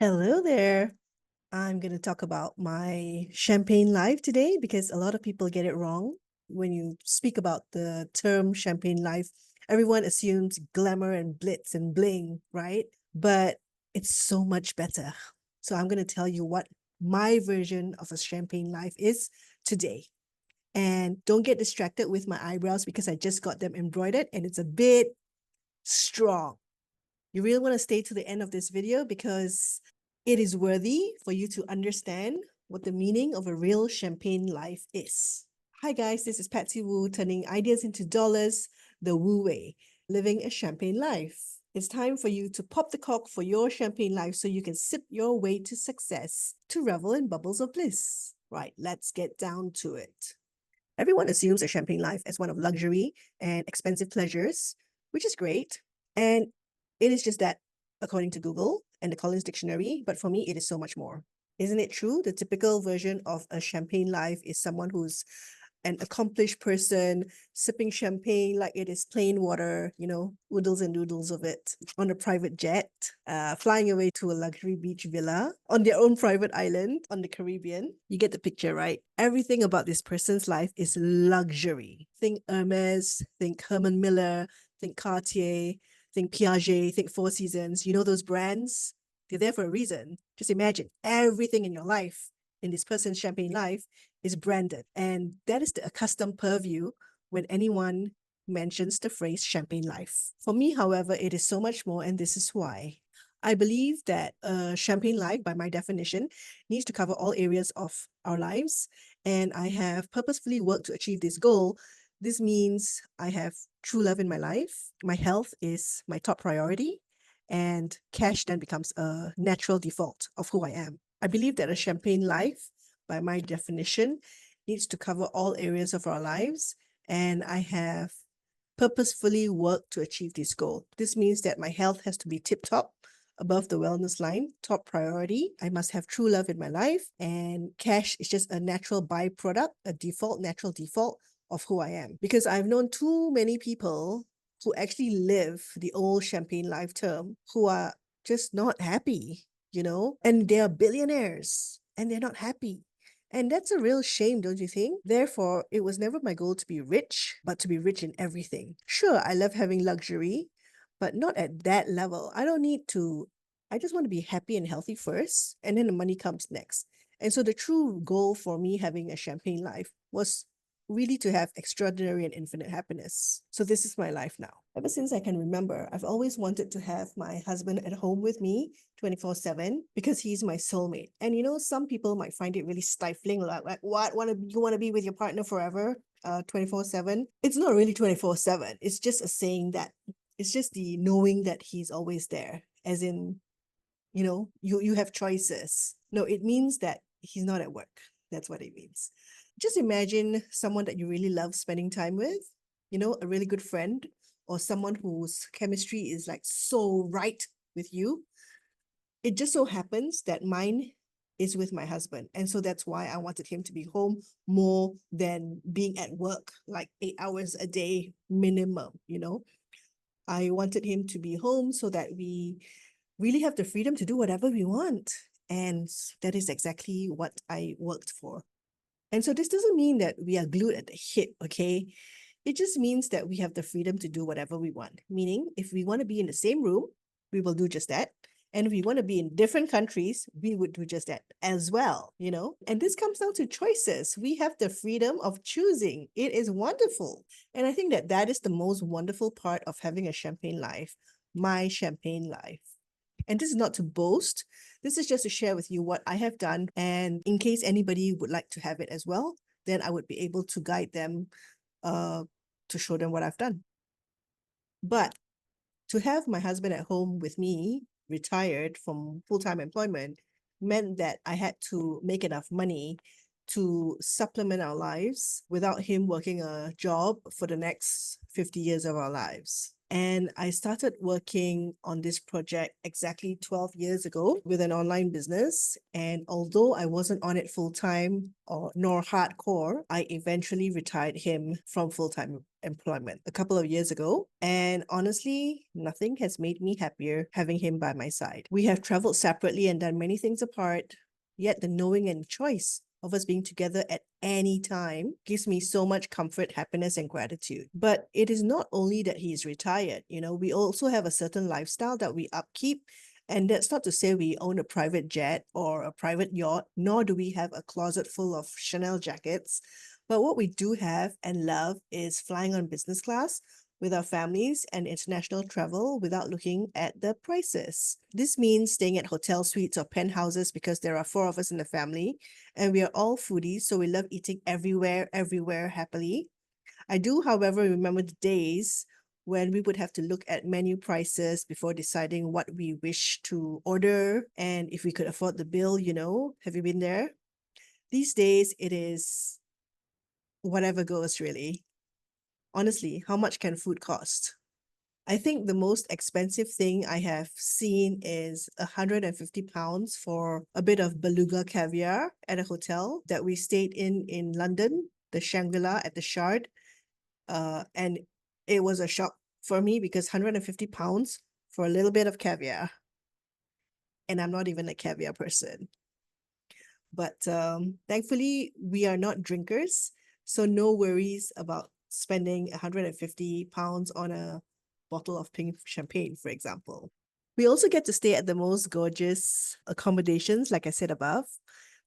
Hello there. I'm going to talk about my champagne life today because a lot of people get it wrong. When you speak about the term champagne life, everyone assumes glamour and blitz and bling, right? But it's so much better. So I'm going to tell you what my version of a champagne life is today. And don't get distracted with my eyebrows because I just got them embroidered and it's a bit strong. You really want to stay to the end of this video because it is worthy for you to understand what the meaning of a real champagne life is. Hi guys, this is Patsy Wu, turning ideas into dollars the Wu way, living a champagne life. It's time for you to pop the cork for your champagne life so you can sip your way to success, to revel in bubbles of bliss. Right, let's get down to it. Everyone assumes a champagne life as one of luxury and expensive pleasures, which is great. And it is just that, according to Google and the Collins Dictionary, but for me, it is so much more. Isn't it true? The typical version of a champagne life is someone who's an accomplished person sipping champagne like it is plain water, oodles and doodles of it on a private jet, flying away to a luxury beach villa on their own private island on the Caribbean. You get the picture, right? Everything about this person's life is luxury. Think Hermes, think Herman Miller, think Cartier, think Piaget, think Four Seasons. You know those brands? They're there for a reason. Just imagine everything in your life, in this person's champagne life, is branded. And that is the accustomed purview when anyone mentions the phrase champagne life. For me, however, it is so much more, and this is why. I believe that a champagne life, by my definition, needs to cover all areas of our lives. And I have purposefully worked to achieve this goal. This means I have true love in my life. My health is my top priority. And cash then becomes a natural default of who I am. I believe that a champagne life, by my definition, needs to cover all areas of our lives. And I have purposefully worked to achieve this goal. This means that my health has to be tip top, above the wellness line, top priority. I must have true love in my life, and cash is just a natural byproduct, a default, natural default of who I am. Because I've known too many people who actually live the old champagne life term who are just not happy, and they are billionaires and they're not happy. And that's a real shame, don't you think? Therefore, it was never my goal to be rich, but to be rich in everything. Sure, I love having luxury, but not at that level. I don't need to, I just want to be happy and healthy first, and then the money comes next. And so the true goal for me having a champagne life was really to have extraordinary and infinite happiness. So this is my life now. Ever since I can remember, I've always wanted to have my husband at home with me 24/7 because he's my soulmate. And some people might find it really stifling, like what, you want to be with your partner forever, 24/7? It's not really 24/7. It's just a saying that it's just the knowing that he's always there, as in, you have choices. No, it means that he's not at work. That's what it means. Just imagine someone that you really love spending time with, a really good friend, or someone whose chemistry is like so right with you. It just so happens that mine is with my husband. And so that's why I wanted him to be home more than being at work, like 8 hours a day minimum. I wanted him to be home so that we really have the freedom to do whatever we want. And that is exactly what I worked for. And so this doesn't mean that we are glued at the hip, okay? It just means that we have the freedom to do whatever we want. Meaning, if we want to be in the same room, we will do just that. And if we want to be in different countries, we would do just that as well. And this comes down to choices. We have the freedom of choosing. It is wonderful. And I think that that is the most wonderful part of having a champagne life, my champagne life. And this is not to boast. This is just to share with you what I have done. And in case anybody would like to have it as well, then I would be able to guide them uh, to show them what I've done. But to have my husband at home with me, retired from full-time employment, meant that I had to make enough money to supplement our lives without him working a job for the next 50 years of our lives. And I started working on this project exactly 12 years ago with an online business. And although I wasn't on it full time or nor hardcore, I eventually retired him from full time employment a couple of years ago. And honestly, nothing has made me happier having him by my side. We have traveled separately and done many things apart, yet the knowing and choice of us being together at any time gives me so much comfort, happiness, and gratitude. But it is not only that he is retired, we also have a certain lifestyle that we upkeep. And that's not to say we own a private jet or a private yacht, nor do we have a closet full of Chanel jackets. But what we do have and love is flying on business class with our families and international travel without looking at the prices. This means staying at hotel suites or penthouses because there are 4 of us in the family and we are all foodies, so we love eating everywhere happily. I do, however, remember the days when we would have to look at menu prices before deciding what we wish to order and if we could afford the bill. Have you been there? These days, it is whatever goes, really. Honestly, how much can food cost? I think the most expensive thing I have seen is 150 pounds for a bit of beluga caviar at a hotel that we stayed in London, the Shangri-La at the Shard. And it was a shock for me because 150 pounds for a little bit of caviar. And I'm not even a caviar person. But thankfully, we are not drinkers. So no worries about spending 150 pounds on a bottle of pink champagne, for example. We also get to stay at the most gorgeous accommodations, like I said above,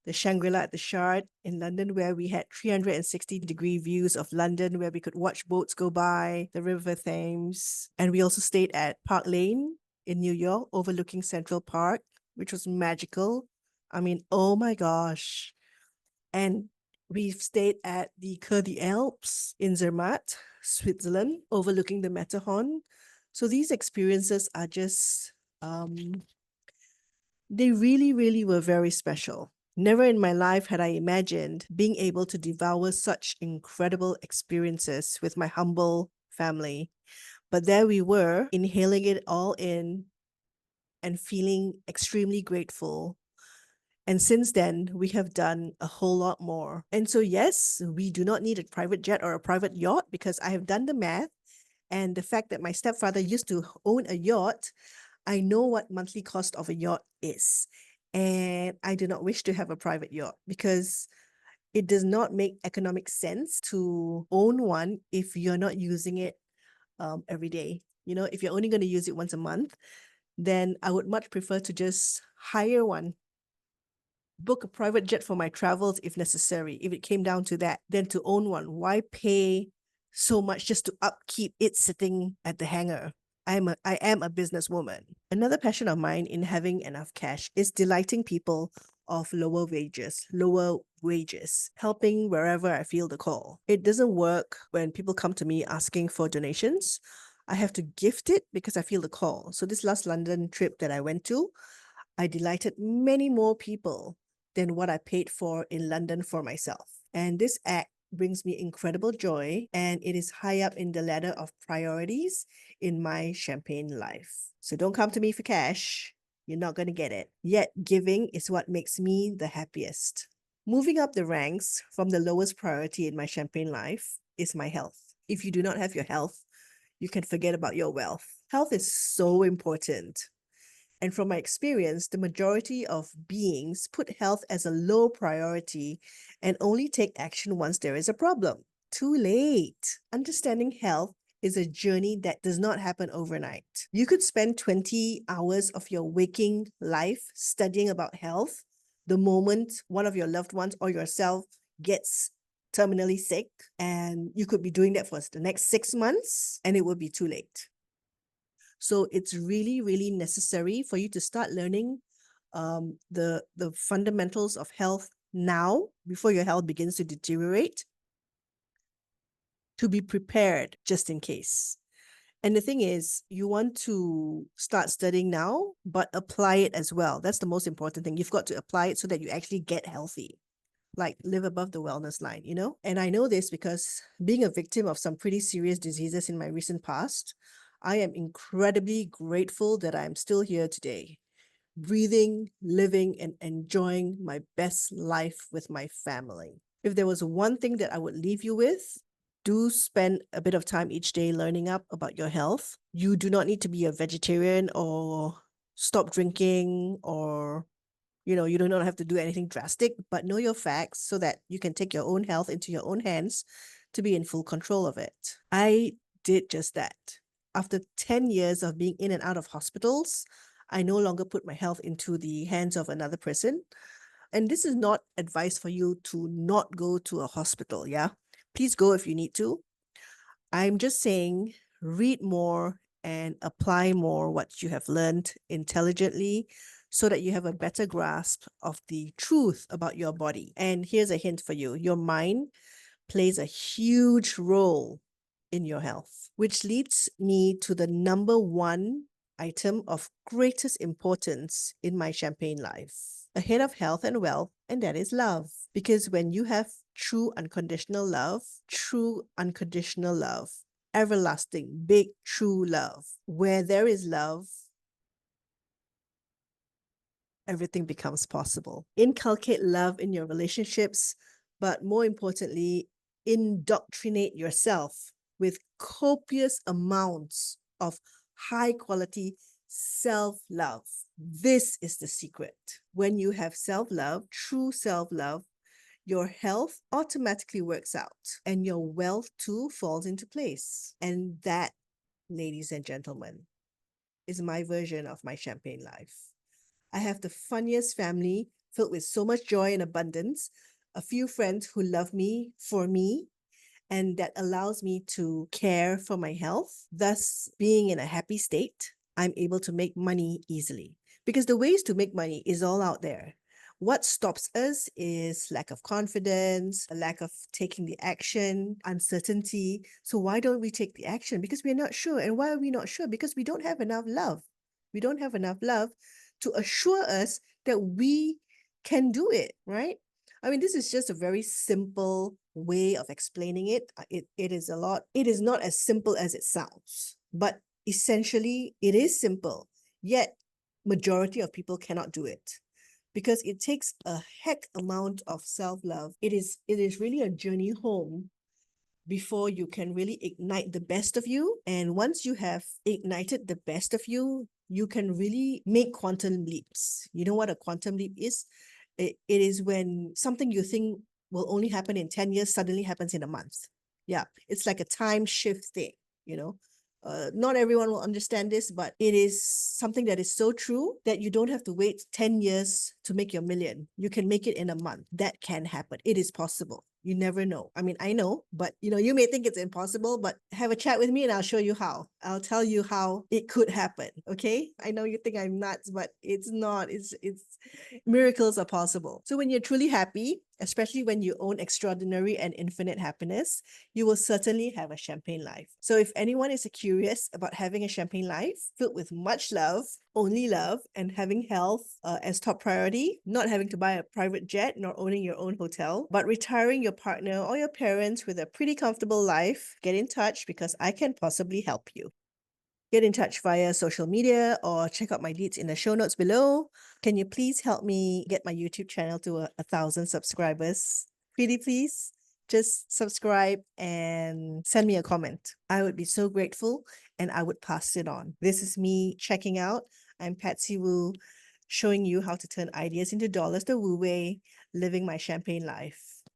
the Shangri-La at the Shard in London, where we had 360-degree views of London, where we could watch boats go by, the River Thames. And we also stayed at Park Lane in New York, overlooking Central Park, which was magical. I mean, oh my gosh. And we've stayed at the Cur des Alpes in Zermatt, Switzerland, overlooking the Matterhorn. So these experiences are just, they really, really were very special. Never in my life had I imagined being able to devour such incredible experiences with my humble family. But there we were, inhaling it all in and feeling extremely grateful. And since then, we have done a whole lot more. And so, yes, we do not need a private jet or a private yacht because I have done the math. And the fact that my stepfather used to own a yacht, I know what monthly cost of a yacht is. And I do not wish to have a private yacht because it does not make economic sense to own one if you're not using it every day. If you're only going to use it once a month, then I would much prefer to just hire one, book a private jet for my travels if necessary, if it came down to that, than to own one. Why pay so much just to upkeep it sitting at the hangar? I am a businesswoman. Another passion of mine in having enough cash is delighting people of lower wages, helping wherever I feel the call. It doesn't work when people come to me asking for donations. I have to gift it because I feel the call. So this last London trip that I went to, I delighted many more people than what I paid for in London for myself. And this act brings me incredible joy, and it is high up in the ladder of priorities in my champagne life. So don't come to me for cash. You're not going to get it. Yet giving is what makes me the happiest. Moving up the ranks from the lowest priority in my champagne life is my health. If you do not have your health, you can forget about your wealth. Health is so important. And from my experience, the majority of beings put health as a low priority and only take action once there is a problem. Too late. Understanding health is a journey that does not happen overnight. You could spend 20 hours of your waking life studying about health the moment one of your loved ones or yourself gets terminally sick, and you could be doing that for the next 6 months and it will be too late. So it's really, really necessary for you to start learning the fundamentals of health now before your health begins to deteriorate, to be prepared just in case. And the thing is, you want to start studying now, but apply it as well. That's the most important thing. You've got to apply it so that you actually get healthy, like live above the wellness line, And I know this because being a victim of some pretty serious diseases in my recent past, I am incredibly grateful that I'm still here today, breathing, living, and enjoying my best life with my family. If there was one thing that I would leave you with, do spend a bit of time each day learning up about your health. You do not need to be a vegetarian or stop drinking, or you do not have to do anything drastic, but know your facts so that you can take your own health into your own hands to be in full control of it. I did just that. After 10 years of being in and out of hospitals, I no longer put my health into the hands of another person. And this is not advice for you to not go to a hospital, yeah? Please go if you need to. I'm just saying, read more and apply more what you have learned intelligently so that you have a better grasp of the truth about your body. And here's a hint for you: your mind plays a huge role in your health, which leads me to the number one item of greatest importance in my champagne life, ahead of health and wealth, and that is love. Because when you have true unconditional love, everlasting, big, true love, where there is love, everything becomes possible. Inculcate love in your relationships, but more importantly, indoctrinate yourself with copious amounts of high quality self love. This is the secret. When you have self love, true self love, your health automatically works out and your wealth too falls into place. And that, ladies and gentlemen, is my version of my champagne life. I have the funniest family filled with so much joy and abundance, a few friends who love me for me, and that allows me to care for my health. Thus, being in a happy state, I'm able to make money easily because the ways to make money is all out there. What stops us is lack of confidence, a lack of taking the action, uncertainty. So why don't we take the action? Because we're not sure. And why are we not sure? Because we don't have enough love. We don't have enough love to assure us that we can do it, right? I mean, this is just a very simple way of explaining it. It is not as simple as it sounds, but essentially it is simple. Yet majority of people cannot do it because it takes a heck amount of self-love. It is really a journey home before you can really ignite the best of you. And once you have ignited the best of you, you can really make quantum leaps. You know what a quantum leap is? It is when something you think will only happen in 10 years suddenly happens in a month. Yeah, it's like a time shift thing, you know. Not everyone will understand this, but it is something that is so true that you don't have to wait 10 years to make your million. You can make it in a month. That can happen. It is possible. You never know. I mean, I know, but you may think it's impossible, but have a chat with me and I'll show you how. I'll tell you how it could happen. Okay. I know you think I'm nuts, but it's not. It's miracles are possible. So when you're truly happy, especially when you own extraordinary and infinite happiness, you will certainly have a champagne life. So if anyone is curious about having a champagne life filled with much love, only love, and having health as top priority, not having to buy a private jet nor owning your own hotel, but retiring your partner or your parents with a pretty comfortable life, get in touch because I can possibly help you. Get in touch via social media or check out my deets in the show notes below. Can you please help me get my YouTube channel to 1,000 subscribers? Pretty please? Just subscribe and send me a comment. I would be so grateful and I would pass it on. This is me checking out. I'm Patsy Wu, showing you how to turn ideas into dollars the Wu way, living my champagne life.